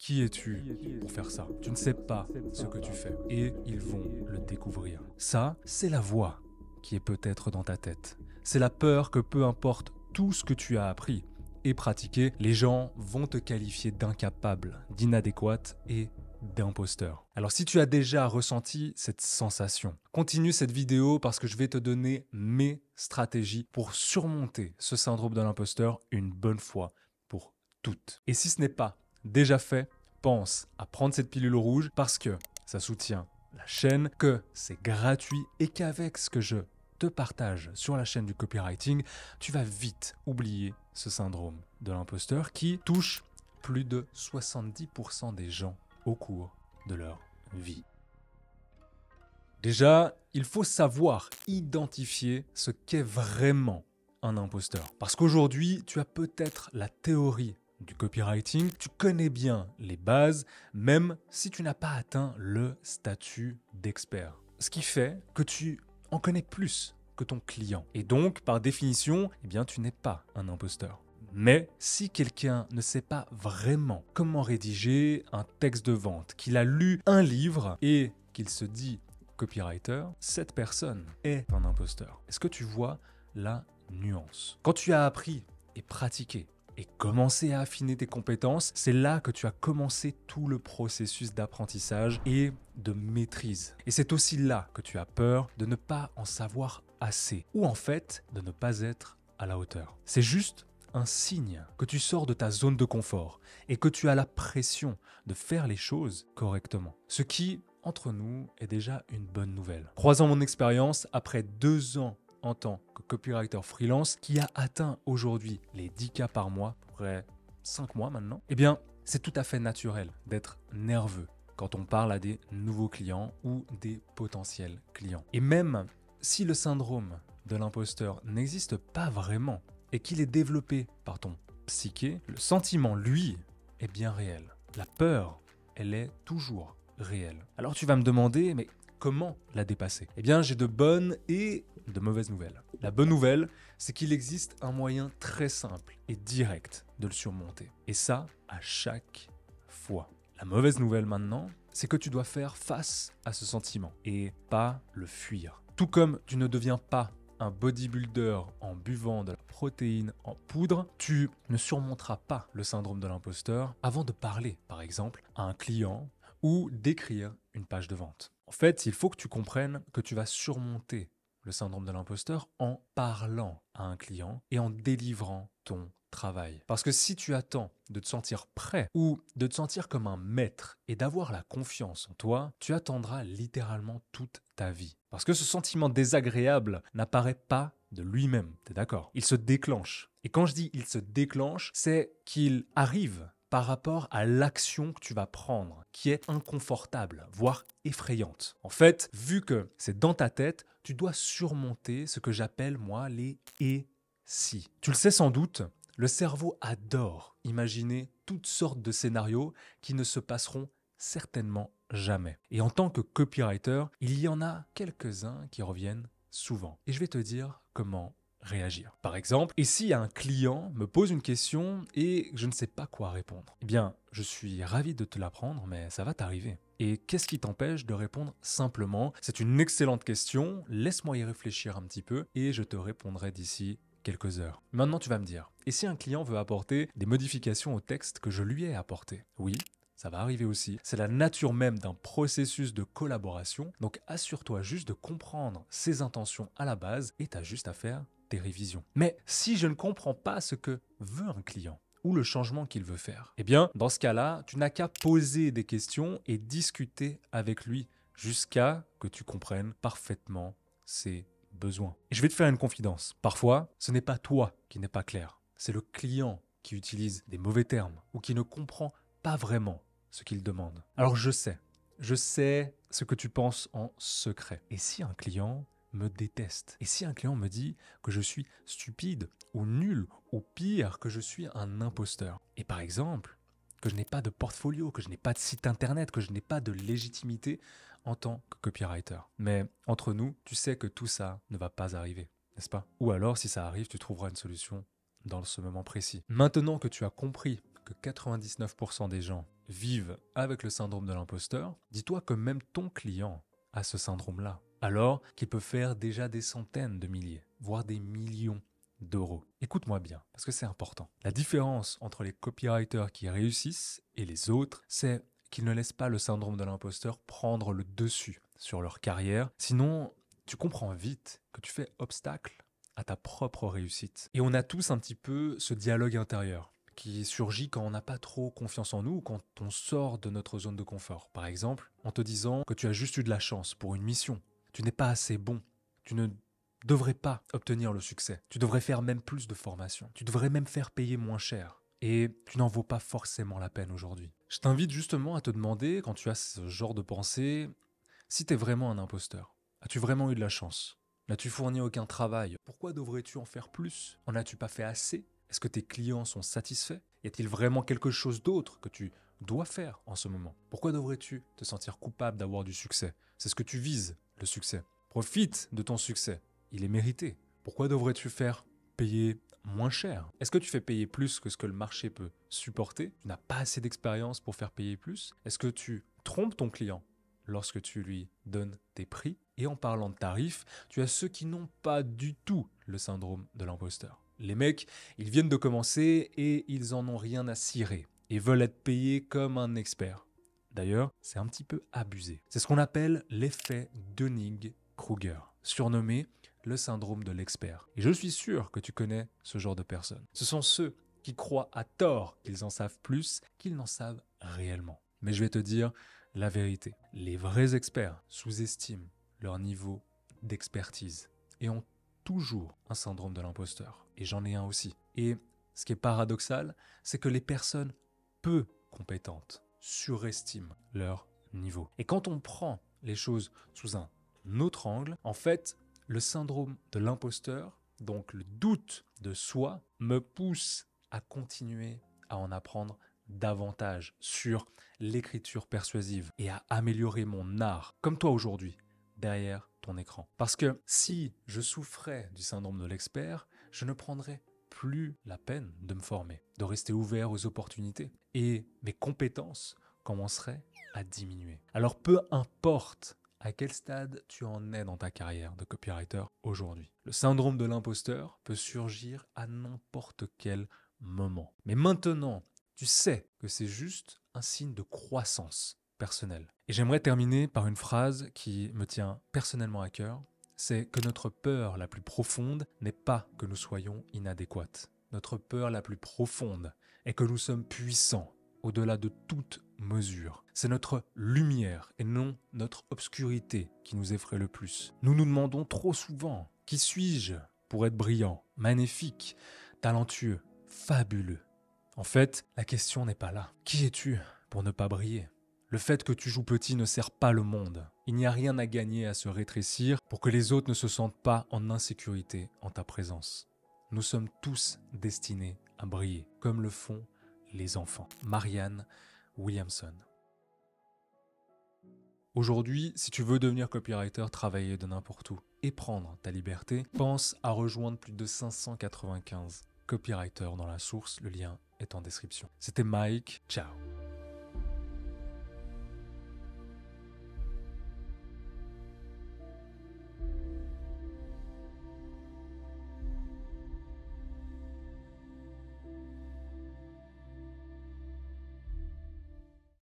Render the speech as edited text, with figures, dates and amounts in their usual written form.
Qui es-tu pour faire ça? Tu ne sais pas ce que tu fais et ils vont le découvrir. Ça, c'est la voix qui est peut-être dans ta tête. C'est la peur que peu importe tout ce que tu as appris et pratiqué, les gens vont te qualifier d'incapable, d'inadéquate et d'imposteur. Alors si tu as déjà ressenti cette sensation, continue cette vidéo parce que je vais te donner mes stratégies pour surmonter ce syndrome de l'imposteur une bonne fois pour toutes. Et si ce n'est pas déjà fait, pense à prendre cette pilule rouge parce que ça soutient la chaîne, que c'est gratuit et qu'avec ce que je te partage sur la chaîne du copywriting, tu vas vite oublier ce syndrome de l'imposteur qui touche plus de 70% des gens au cours de leur vie. Déjà, il faut savoir identifier ce qu'est vraiment un imposteur. Parce qu'aujourd'hui, tu as peut-être la théorie du copywriting, tu connais bien les bases, même si tu n'as pas atteint le statut d'expert. Ce qui fait que tu en connais plus que ton client. Et donc, par définition, eh bien, tu n'es pas un imposteur. Mais si quelqu'un ne sait pas vraiment comment rédiger un texte de vente, qu'il a lu un livre et qu'il se dit copywriter, cette personne est un imposteur. Est-ce que tu vois la nuance? Quand tu as appris et pratiqué et commencé à affiner tes compétences, c'est là que tu as commencé tout le processus d'apprentissage et de maîtrise. Et c'est aussi là que tu as peur de ne pas en savoir assez, ou en fait de ne pas être à la hauteur. C'est juste un signe que tu sors de ta zone de confort et que tu as la pression de faire les choses correctement. Ce qui, entre nous, est déjà une bonne nouvelle. Croisant mon expérience, après 2 ans en tant que copywriter freelance, qui a atteint aujourd'hui les 10K par mois, après 5 mois maintenant, eh bien, c'est tout à fait naturel d'être nerveux quand on parle à des nouveaux clients ou des potentiels clients. Et même si le syndrome de l'imposteur n'existe pas vraiment, et qu'il est développé par ton psyché, le sentiment, lui, est bien réel. La peur, elle est toujours réelle. Alors tu vas me demander, mais comment la dépasser? Eh bien, j'ai de bonnes et de mauvaises nouvelles. La bonne nouvelle, c'est qu'il existe un moyen très simple et direct de le surmonter. Et ça, à chaque fois. La mauvaise nouvelle maintenant, c'est que tu dois faire face à ce sentiment et pas le fuir. Tout comme tu ne deviens pas un bodybuilder en buvant de la protéine en poudre, tu ne surmonteras pas le syndrome de l'imposteur avant de parler, par exemple, à un client ou d'écrire une page de vente. En fait, il faut que tu comprennes que tu vas surmonter le syndrome de l'imposteur en parlant à un client et en délivrant ton travail. Parce que si tu attends de te sentir prêt ou de te sentir comme un maître et d'avoir la confiance en toi, tu attendras littéralement toute ta vie. Parce que ce sentiment désagréable n'apparaît pas de lui-même, t'es d'accord? Il se déclenche. Et quand je dis il se déclenche, c'est qu'il arrive par rapport à l'action que tu vas prendre, qui est inconfortable, voire effrayante. En fait, vu que c'est dans ta tête, tu dois surmonter ce que j'appelle, moi, les « et si ». Tu le sais sans doute, le cerveau adore imaginer toutes sortes de scénarios qui ne se passeront certainement jamais. Et en tant que copywriter, il y en a quelques-uns qui reviennent souvent. Et je vais te dire comment réagir. Par exemple, et si un client me pose une question et je ne sais pas quoi répondre? Eh bien, je suis ravi de te l'apprendre, mais ça va t'arriver. Et qu'est-ce qui t'empêche de répondre simplement? C'est une excellente question, laisse-moi y réfléchir un petit peu et je te répondrai d'ici quelques heures. Maintenant, tu vas me dire, et si un client veut apporter des modifications au texte que je lui ai apporté? Oui, ça va arriver aussi. C'est la nature même d'un processus de collaboration, donc assure-toi juste de comprendre ses intentions à la base et t'as juste à faire tes révisions. Mais si je ne comprends pas ce que veut un client ou le changement qu'il veut faire, eh bien, dans ce cas-là, tu n'as qu'à poser des questions et discuter avec lui jusqu'à que tu comprennes parfaitement ses besoins. Et je vais te faire une confidence. Parfois, ce n'est pas toi qui n'es pas clair. C'est le client qui utilise des mauvais termes ou qui ne comprend pas vraiment ce qu'il demande. Alors je sais ce que tu penses en secret. Et si un client me déteste? Et si un client me dit que je suis stupide ou nul ou pire, que je suis un imposteur? Et par exemple, que je n'ai pas de portfolio, que je n'ai pas de site internet, que je n'ai pas de légitimité en tant que copywriter. Mais entre nous, tu sais que tout ça ne va pas arriver, n'est-ce pas? Ou alors, si ça arrive, tu trouveras une solution dans ce moment précis. Maintenant que tu as compris que 99% des gens vivent avec le syndrome de l'imposteur, dis-toi que même ton client a ce syndrome-là, alors qu'il peut faire déjà des centaines de milliers, voire des millions d'euros. Écoute-moi bien, parce que c'est important. La différence entre les copywriters qui réussissent et les autres, c'est qu'ils ne laissent pas le syndrome de l'imposteur prendre le dessus sur leur carrière. Sinon, tu comprends vite que tu fais obstacle à ta propre réussite. Et on a tous un petit peu ce dialogue intérieur qui surgit quand on n'a pas trop confiance en nous ou quand on sort de notre zone de confort. Par exemple, en te disant que tu as juste eu de la chance pour une mission. Tu n'es pas assez bon. Tu ne devrais pas obtenir le succès. Tu devrais faire même plus de formation. Tu devrais même faire payer moins cher. Et tu n'en vaux pas forcément la peine aujourd'hui. Je t'invite justement à te demander, quand tu as ce genre de pensée, si tu es vraiment un imposteur. As-tu vraiment eu de la chance? N'as-tu fourni aucun travail? Pourquoi devrais-tu en faire plus? En as-tu pas fait assez? Est-ce que tes clients sont satisfaits? Y a-t-il vraiment quelque chose d'autre que tu dois faire en ce moment? Pourquoi devrais-tu te sentir coupable d'avoir du succès? C'est ce que tu vises, le succès. Profite de ton succès. Il est mérité. Pourquoi devrais-tu faire payer moins cher? Est-ce que tu fais payer plus que ce que le marché peut supporter? Tu n'as pas assez d'expérience pour faire payer plus? Est-ce que tu trompes ton client lorsque tu lui donnes tes prix? Et en parlant de tarifs, tu as ceux qui n'ont pas du tout le syndrome de l'imposteur. Les mecs, ils viennent de commencer et ils en ont rien à cirer et veulent être payés comme un expert. D'ailleurs, c'est un petit peu abusé. C'est ce qu'on appelle l'effet Dunning-Kruger, surnommé le syndrome de l'expert. Et je suis sûr que tu connais ce genre de personnes. Ce sont ceux qui croient à tort qu'ils en savent plus qu'ils n'en savent réellement. Mais je vais te dire la vérité. Les vrais experts sous-estiment leur niveau d'expertise et ont toujours un syndrome de l'imposteur. Et j'en ai un aussi. Et ce qui est paradoxal, c'est que les personnes peu compétentes surestiment leur niveau. Et quand on prend les choses sous un autre angle, en fait, le syndrome de l'imposteur, donc le doute de soi, me pousse à continuer à en apprendre davantage sur l'écriture persuasive et à améliorer mon art, comme toi aujourd'hui, derrière ton écran. Parce que si je souffrais du syndrome de l'expert, je ne prendrais plus la peine de me former, de rester ouvert aux opportunités. Et mes compétences commenceraient à diminuer. Alors peu importe à quel stade tu en es dans ta carrière de copywriter aujourd'hui, le syndrome de l'imposteur peut surgir à n'importe quel moment. Mais maintenant, tu sais que c'est juste un signe de croissance personnelle. Et j'aimerais terminer par une phrase qui me tient personnellement à cœur. C'est que notre peur la plus profonde n'est pas que nous soyons inadéquates. Notre peur la plus profonde est que nous sommes puissants au-delà de toute mesure. C'est notre lumière et non notre obscurité qui nous effraie le plus. Nous nous demandons trop souvent, qui suis-je pour être brillant, magnifique, talentueux, fabuleux? En fait, la question n'est pas là. Qui es-tu pour ne pas briller? Le fait que tu joues petit ne sert pas le monde. Il n'y a rien à gagner à se rétrécir pour que les autres ne se sentent pas en insécurité en ta présence. Nous sommes tous destinés à briller, comme le font les enfants. Marianne Williamson. Aujourd'hui, si tu veux devenir copywriter, travailler de n'importe où et prendre ta liberté, pense à rejoindre plus de 595 copywriters dans la source. Le lien est en description. C'était Mike. Ciao.